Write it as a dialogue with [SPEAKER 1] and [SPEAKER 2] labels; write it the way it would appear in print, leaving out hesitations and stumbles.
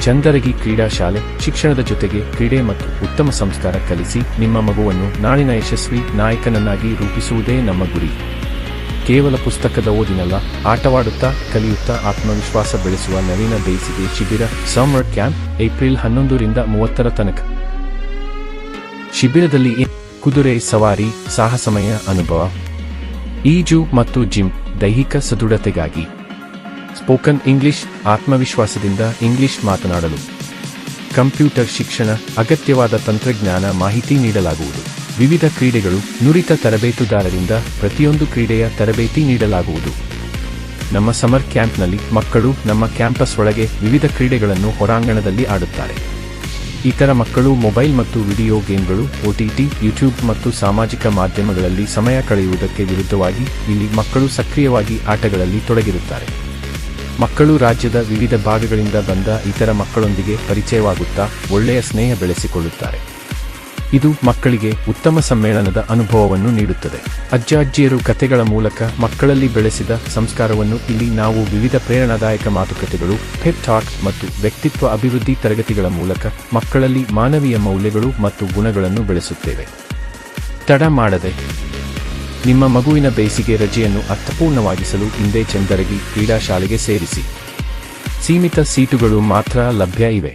[SPEAKER 1] ಚಂದರಗಿ ಕ್ರೀಡಾ ಶಾಲೆ ಶಿಕ್ಷಣದ ಜೊತೆಗೆ ಕ್ರೀಡೆ ಮತ್ತು ಉತ್ತಮ ಸಂಸ್ಕಾರ ಕಲಿಸಿ ನಿಮ್ಮ ಮಗುವನ್ನು ನಾಳಿನ ಯಶಸ್ವಿ ನಾಯಕನನ್ನಾಗಿ ರೂಪಿಸುವುದೇ ನಮ್ಮ ಗುರಿ. ಕೇವಲ ಪುಸ್ತಕದ ಓದಿನಲ್ಲ, ಆಟವಾಡುತ್ತಾ ಕಲಿಯುತ್ತಾ ಆತ್ಮವಿಶ್ವಾಸ ಬೆಳೆಸುವ ನವೀನ ಬೇಸಿಗೆ ಶಿಬಿರ ಸಮ್ಮರ್ ಕ್ಯಾಂಪ್ ಏಪ್ರಿಲ್ 11ರಿಂದ 30ರ ತನಕ. ಶಿಬಿರದಲ್ಲಿ ಕುದುರೆ ಸವಾರಿ, ಸಾಹಸಮಯ ಅನುಭವ, ಈಜು ಮತ್ತು ಜಿಮ್, ದೈಹಿಕ ಸದೃಢತೆಗಾಗಿ, ಸ್ಪೋಕನ್ ಇಂಗ್ಲಿಷ್, ಆತ್ಮವಿಶ್ವಾಸದಿಂದ ಇಂಗ್ಲಿಷ್ ಮಾತನಾಡಲು, ಕಂಪ್ಯೂಟರ್ ಶಿಕ್ಷಣ, ಅಗತ್ಯವಾದ ತಂತ್ರಜ್ಞಾನ ಮಾಹಿತಿ ನೀಡಲಾಗುವುದು. ವಿವಿಧ ಕ್ರೀಡೆಗಳು, ನುರಿತ ತರಬೇತುದಾರರಿಂದ ಪ್ರತಿಯೊಂದು ಕ್ರೀಡೆಯ ತರಬೇತಿ ನೀಡಲಾಗುವುದು. ನಮ್ಮ ಸಮರ್ ಕ್ಯಾಂಪ್ನಲ್ಲಿ ಮಕ್ಕಳು ನಮ್ಮ ಕ್ಯಾಂಪಸ್ ಒಳಗೆ ವಿವಿಧ ಕ್ರೀಡೆಗಳನ್ನು ಹೊರಾಂಗಣದಲ್ಲಿ ಆಡುತ್ತಾರೆ. ಇತರ ಮಕ್ಕಳು ಮೊಬೈಲ್ ಮತ್ತು ವಿಡಿಯೋ ಗೇಮ್ಗಳು, OTT, ಯೂಟ್ಯೂಬ್ ಮತ್ತು ಸಾಮಾಜಿಕ ಮಾಧ್ಯಮಗಳಲ್ಲಿ ಸಮಯ ಕಳೆಯುವುದಕ್ಕೆ ವಿರುದ್ಧವಾಗಿ ಇಲ್ಲಿ ಮಕ್ಕಳು ಸಕ್ರಿಯವಾಗಿ ಆಟಗಳಲ್ಲಿ ತೊಡಗಿರುತ್ತಾರೆ. ಮಕ್ಕಳು ರಾಜ್ಯದ ವಿವಿಧ ಭಾಗಗಳಿಂದ ಬಂದ ಇತರ ಮಕ್ಕಳೊಂದಿಗೆ ಪರಿಚಯವಾಗುತ್ತಾ ಒಳ್ಳೆಯ ಸ್ನೇಹ ಬೆಳೆಸಿಕೊಳ್ಳುತ್ತಾರೆ. ಇದು ಮಕ್ಕಳಿಗೆ ಉತ್ತಮ ಸಮ್ಮೇಳನದ ಅನುಭವವನ್ನು ನೀಡುತ್ತದೆ. ಅಜ್ಜ ಅಜ್ಜಿಯರು ಕಥೆಗಳ ಮೂಲಕ ಮಕ್ಕಳಲ್ಲಿ ಬೆಳೆಸಿದ ಸಂಸ್ಕಾರವನ್ನು ಇಲ್ಲಿ ನಾವು ವಿವಿಧ ಪ್ರೇರಣಾದಾಯಕ ಮಾತುಕತೆಗಳು, ಪೆಪ್ ಟಾಕ್ ಮತ್ತು ವ್ಯಕ್ತಿತ್ವ ಅಭಿವೃದ್ಧಿ ತರಗತಿಗಳ ಮೂಲಕ ಮಕ್ಕಳಲ್ಲಿ ಮಾನವೀಯ ಮೌಲ್ಯಗಳು ಮತ್ತು ಗುಣಗಳನ್ನು ಬೆಳೆಸುತ್ತೇವೆ. ತಡ ಮಾಡದೆ ನಿಮ್ಮ ಮಗುವಿನ ಬೇಸಿಗೆ ರಜೆಯನ್ನು ಅರ್ಥಪೂರ್ಣವಾಗಿಸಲು ಇಂದೇ ಚಂದರಗಿ ಕ್ರೀಡಾ ಶಾಲೆಗೆ ಸೇರಿಸಿ. ಸೀಮಿತ ಸೀಟುಗಳು ಮಾತ್ರ ಲಭ್ಯ ಇವೆ.